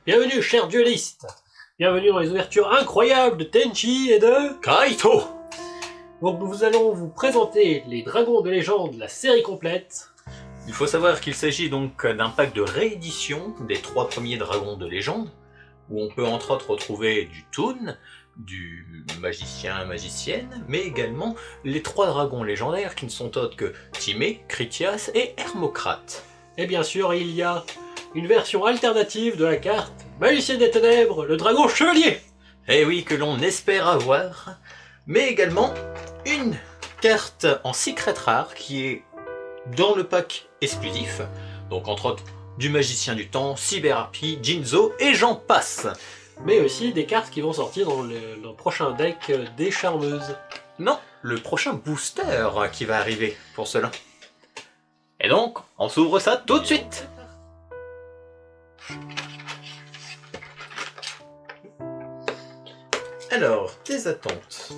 Bienvenue, chers duellistes. Bienvenue dans les ouvertures incroyables de Tenchi et de Kaito. Donc nous allons vous présenter les dragons de légende, la série complète. Il faut savoir qu'il s'agit donc d'un pack de réédition des 3 premiers dragons de légende, où on peut entre autres retrouver du Toon, du magicienne, mais également les 3 dragons légendaires qui ne sont autres que Timé, Critias et Hermocrate. Et bien sûr, il y a une version alternative de la carte Magicien des Ténèbres, le dragon chevalier. Et oui, que l'on espère avoir, mais également une carte en secret rare qui est dans le pack exclusif, donc entre autres du magicien du temps, Cyberharpie, Jinzo et j'en passe. Mais aussi des cartes qui vont sortir dans le prochain deck des charmeuses. Non, le prochain booster qui va arriver pour cela. Et donc, on s'ouvre ça tout de suite. Alors, tes attentes?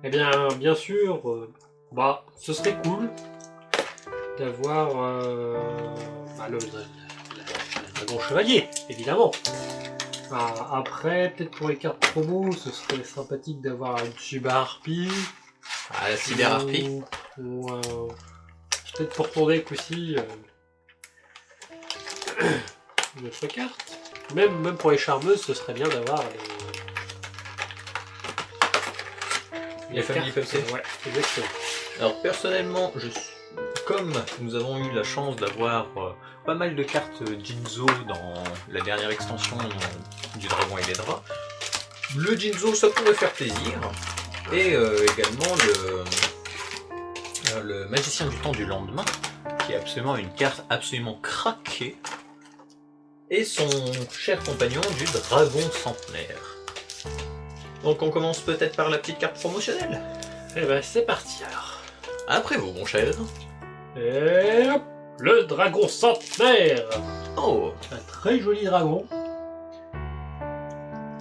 Eh bien, bien sûr, ce serait cool d'avoir le dragon chevalier, évidemment. Après, peut-être pour les cartes promo, ce serait sympathique d'avoir une Cyberharpie. Ah, la Cyberharpie. Ou peut-être pour ton deck aussi, une autre carte. Même pour les charmeuses, ce serait bien d'avoir les familles cartes. Ouais, exactement. Alors personnellement, comme nous avons eu la chance d'avoir pas mal de cartes Jinzo dans la dernière extension du Dragon et des Draps, le Jinzo ça pourrait faire plaisir, et également le magicien du temps du lendemain, qui est absolument une carte absolument craquée, et son cher compagnon du dragon centenaire. Donc on commence peut-être par la petite carte promotionnelle. Eh ben c'est parti alors. Après vous mon cher. Et hop, le dragon centenaire. Oh, un très joli dragon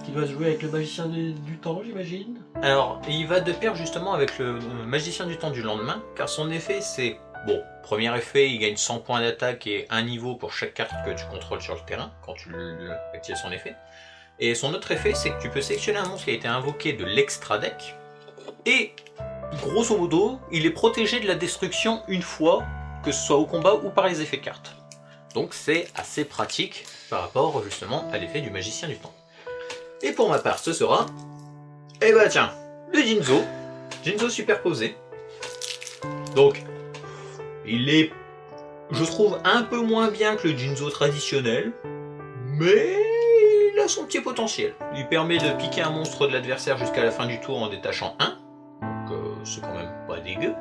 qui doit se jouer avec le magicien du temps, j'imagine. alors il va de pair justement avec le magicien du temps du lendemain, car son effet c'est... Bon, premier effet, il gagne 100 points d'attaque et un niveau pour chaque carte que tu contrôles sur le terrain, quand tu actives son effet. Et son autre effet, c'est que tu peux sélectionner un monstre qui a été invoqué de l'extra deck, et grosso modo, il est protégé de la destruction une fois, que ce soit au combat ou par les effets de cartes. Donc c'est assez pratique par rapport justement à l'effet du magicien du temps. Et pour ma part, ce sera... Eh bah tiens, le Jinzo superposé. Donc, il est, je trouve, un peu moins bien que le Jinzo traditionnel, mais il a son petit potentiel. Il permet de piquer un monstre de l'adversaire jusqu'à la fin du tour en détachant un, donc c'est quand même pas dégueu.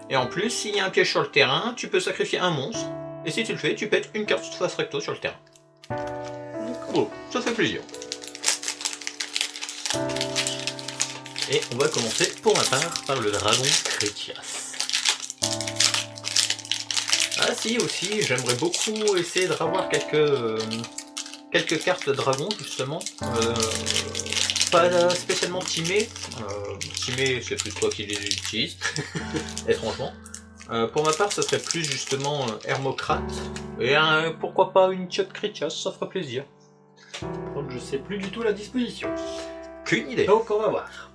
Et en plus, s'il y a un piège sur le terrain, tu peux sacrifier un monstre, et si tu le fais, tu pètes une carte face recto sur le terrain. Oh, ça fait plaisir. Et on va commencer pour ma part par le dragon Critias. Ah si, aussi, j'aimerais beaucoup essayer de revoir quelques cartes de dragon justement. Pas spécialement Timé. Timé, c'est plus toi qui les utilises, étrangement. Pour ma part, ça serait plus justement Hermocrate. Et pourquoi pas une Tiot Critias, ça ferait plaisir. Donc je sais plus du tout la disposition. Qu'une idée. Donc on va voir.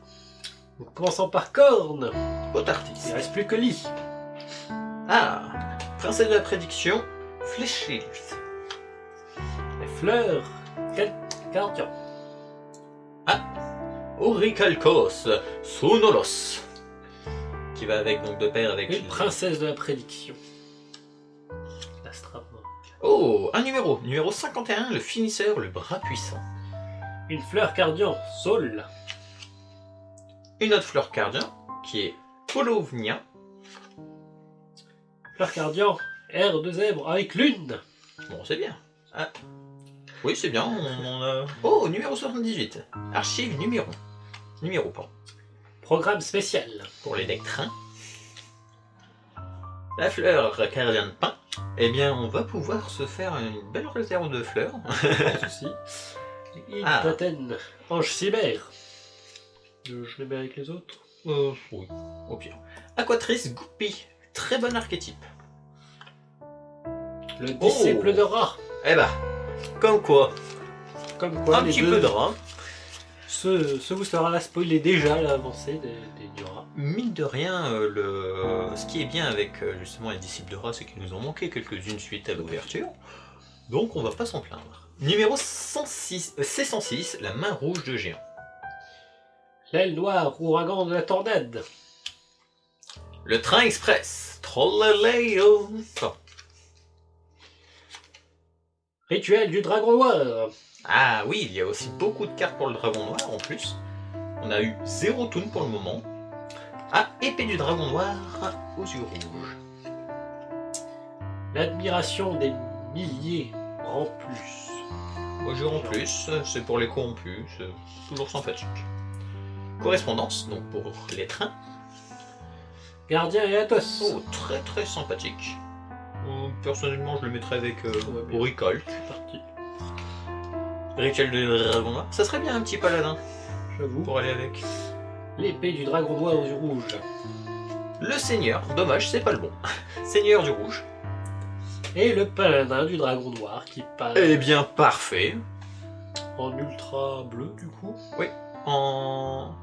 Donc, commençons par Corne. Potartis. Il ne reste plus que Lee. Ah, princesse de la prédiction, Fléchilth. Les fleurs. Cardian. Orichalcos, Sonolos. Qui va avec donc de pair avec Une princesse de la prédiction. La strap. Oh, un numéro 51, le finisseur, le bras puissant. Une fleur Cardian. Sol. Une autre fleur Cardian, qui est Polovnia. Fleur Cardian. Air de zèbre avec lune. Bon, c'est bien. Ah. Oui, c'est bien, on a... Oh, numéro 78. Archive numéro pas. Programme spécial. Pour les decks trains. La fleur Cardian de pain. Eh bien, on va pouvoir se faire une belle réserve de fleurs. Pas de souci. Idaten. Ange cyber. Je les mets avec les autres. Oui, au pire. Aquatrice Goupy. Très bon archétype. Le disciple de rat. Eh bah, comme quoi, Comme quoi, Un les petit deux, peu de rat. ce booster-là a spoilé déjà l'avancée du rat. Mine de rien, ce qui est bien avec justement les disciples de rat, c'est qu'ils nous ont manqué quelques-unes suite à l'ouverture. Donc on va pas s'en plaindre. Numéro 106, C106, la main rouge de géant. L'aile noire, ouragan de la tornade. Le train express. Trollaleo. Oh. Rituel du dragon noir. Ah oui, il y a aussi beaucoup de cartes pour le dragon noir en plus. On a eu 0 toon pour le moment. Ah, épée du dragon noir aux yeux rouges. L'admiration des milliers en plus. Aux yeux en plus, c'est pour les corrompus, c'est toujours sympathique. Correspondance, donc pour les trains. Gardien et Athos. Oh, très très sympathique. Personnellement, je le mettrais avec Ouais, bien. Auricolt. C'est parti. Rituel de dragon noir. Ça serait bien un petit paladin J'avoue. pour aller avec. L'épée du dragon noir aux yeux rouges. Le seigneur, dommage, c'est pas le bon. Seigneur du rouge. Et le paladin du dragon noir qui passe Eh bien, parfait. en ultra bleu du coup.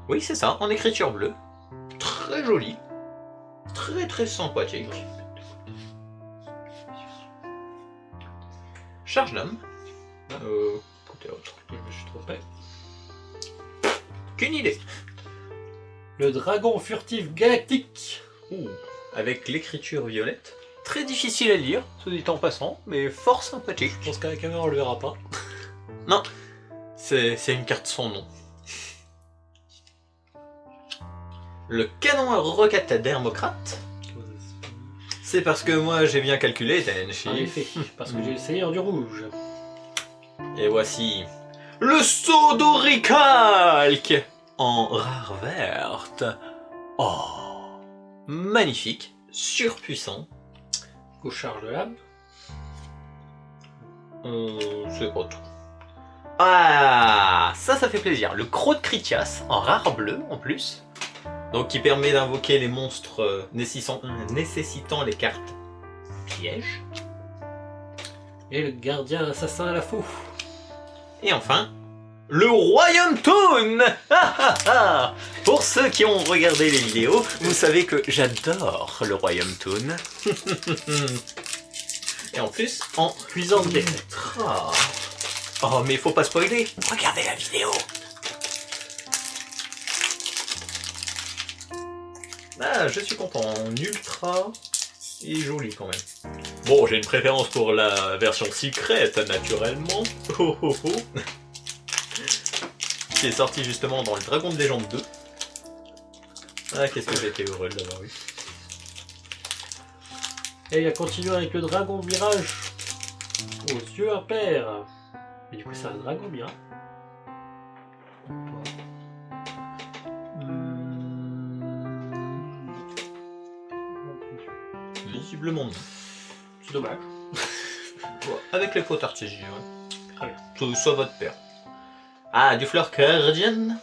Oui, c'est ça, en écriture bleue. Très joli. Très très sympathique. Charge d'homme. Côté autre. Je me suis trompé. Qu'une idée. Le dragon furtif galactique. Ouh, avec l'écriture violette. Très difficile à lire, se dit en passant, mais fort sympathique. Je pense qu'à la caméra on le verra pas. Non, c'est une carte sans nom. Le canon à roquette à Dermocrate. C'est parce que moi j'ai bien calculé, Tenchi. En effet, parce que j'ai le seigneur du rouge. Et voici le saut d'Auricalque en rare verte. Oh, magnifique, surpuissant. Au charge de l'âme. C'est autre. Ah, ça fait plaisir. Le croc de Critias en rare bleu en plus. Donc qui permet d'invoquer les monstres nécessitant les cartes pièges. Et le gardien assassin à la faux. Et enfin, le Royaume Toon. Pour ceux qui ont regardé les vidéos, vous savez que j'adore le Royaume Toon. Et en plus, en Cuisant de lettres. ultra. Oh, mais faut pas spoiler. Regardez la vidéo. Ah, je suis content. En ultra, il est joli quand même. Bon, j'ai une préférence pour la version secrète, naturellement. Oh, oh, oh. Qui est sorti justement dans le Dragon de Légende 2. Ah, qu'est-ce que j'ai été heureux de l'avoir eu. Et il a continué avec le dragon mirage aux yeux impairs. Mais du coup, c'est un dragon mirage. Visiblement non. C'est dommage. Avec les fautes artisanales. Très bien. Tout ça va de pair. Ah, du fleur cardienne.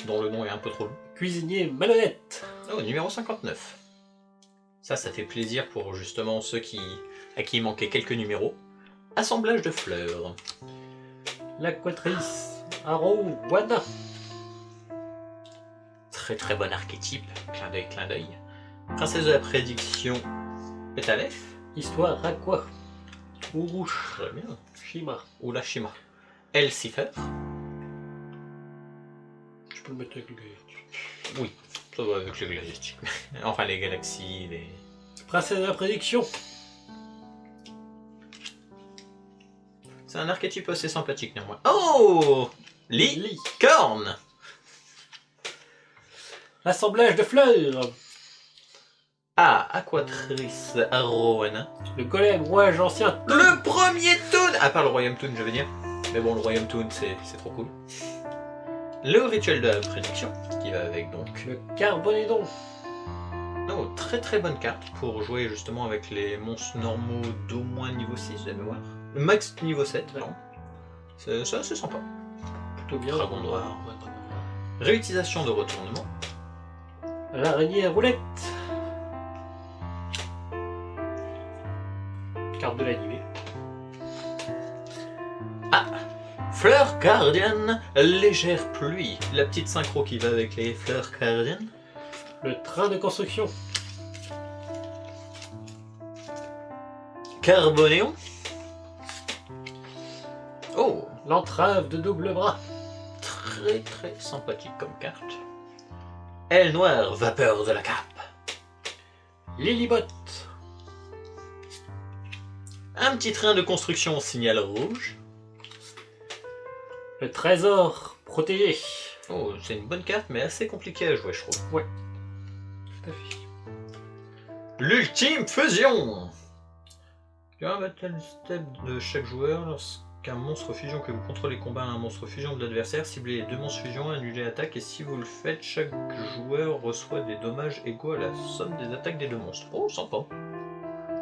Dont le nom est un peu trop long. Cuisinier malhonnête. Oh, numéro 59. Ça fait plaisir pour justement ceux à qui il manquait quelques numéros. Assemblage de fleurs. L'aquatrice Arowana. Très très bon archétype. Clin d'œil, clin d'œil. Princesse de la prédiction. Pétalef. Histoire Aqua. Urush. Très bien. Shima. Ou la Shima. Elsifer. Je peux le mettre avec le galactique. Oui, ça va avec les galactiques. Enfin les galaxies, les... Princesse de la prédiction. C'est un archétype assez sympathique néanmoins. Oh, licorne. L'assemblage de fleurs. Ah, Aquatrice Arowana. Le golem rouage ancien. Le premier Toon. À part le Royaume Toon, je veux dire. Mais bon, le Royaume Toon, c'est trop cool. Le rituel de la prédiction, qui va avec donc. Le carbonédon. Oh, très très bonne carte pour jouer justement avec les monstres normaux d'au moins niveau 6 de mémoire. Max niveau 7, pardon. C'est assez sympa. Plutôt bien. Dragon noir. Ouais, dragon noir. Réutilisation de retournement. L'araignée à roulette. Carte de l'animé. Fleur gardienne, légère pluie. La petite synchro qui va avec les fleurs gardiennes. Le train de construction. Carbonéon. Oh, L'entrave de double bras. très très sympathique comme carte. Aile noire, vapeur de la cape. Lilibot. Un petit train de construction signal rouge. Le trésor protégé. Oh, c'est une bonne carte, mais assez compliquée à jouer, je trouve. Tout à fait. L'ultime fusion. Tu as un battle step de chaque joueur. Lorsqu'un monstre fusion que vous contrôlez combat un monstre fusion de l'adversaire, ciblez les deux monstres fusion, annulez l'attaque, et si vous le faites, chaque joueur reçoit des dommages égaux à la somme des attaques des deux monstres. Oh, sympa.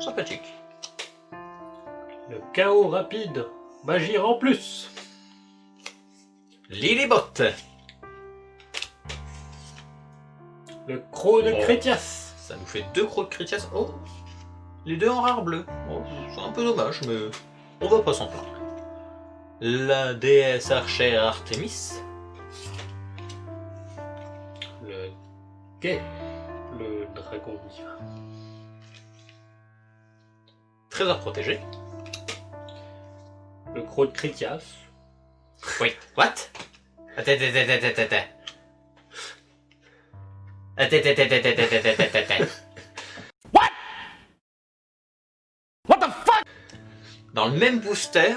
Sympathique. Le chaos rapide. Magie en plus. Lilibot. Le croc de Oh. Crétias. Ça nous fait 2 crocs de Critias. Oh, les deux en rare bleu. Oh, c'est un peu dommage, mais on va pas s'en plaindre. La déesse archère Artemis. Le quai. Le dragon divin. Trésor protégé. Le croc de Crétias. Wait, what? Attends. What the fuck? Dans le même booster,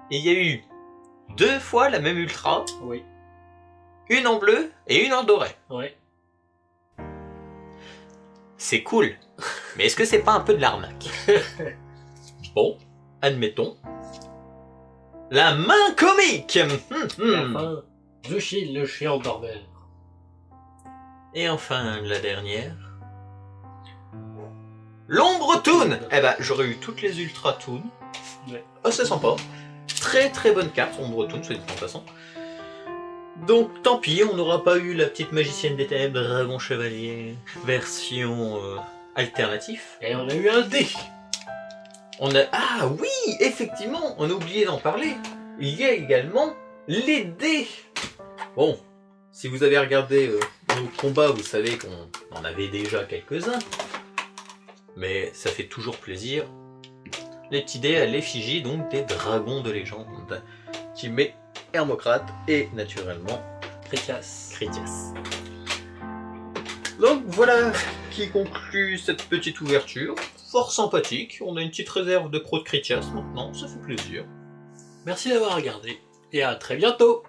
il y a eu 2 fois la même ultra, Oui. une en bleu et une en doré. Ouais. C'est cool, mais est-ce que c'est pas un peu de l'arnaque? Bon, admettons. La main comique. Et enfin, Zushi, le chien dormeur. Et enfin, la dernière. L'ombre Toon. Eh ben, j'aurais eu toutes les Ultra Toon. Ouais. Oh, c'est sympa. Très très bonne carte, Ombre Toon, soit dit en passant. Donc, tant pis, on n'aura pas eu la petite magicienne des ténèbres, Dragon Chevalier, version alternatif. Et on a eu un dé. On a... Ah oui, effectivement, on a oublié d'en parler. Il y a également les dés. Bon, si vous avez regardé nos combats, vous savez qu'on en avait déjà quelques-uns. Mais ça fait toujours plaisir. Les petits dés à l'effigie donc des dragons de légende. Qui met Hermocrate et naturellement Crétias. Critias. Donc voilà qui conclut cette petite ouverture. Fort sympathique. On a une petite réserve de crocs de Critias maintenant, ça fait plaisir. Merci d'avoir regardé. Et à très bientôt.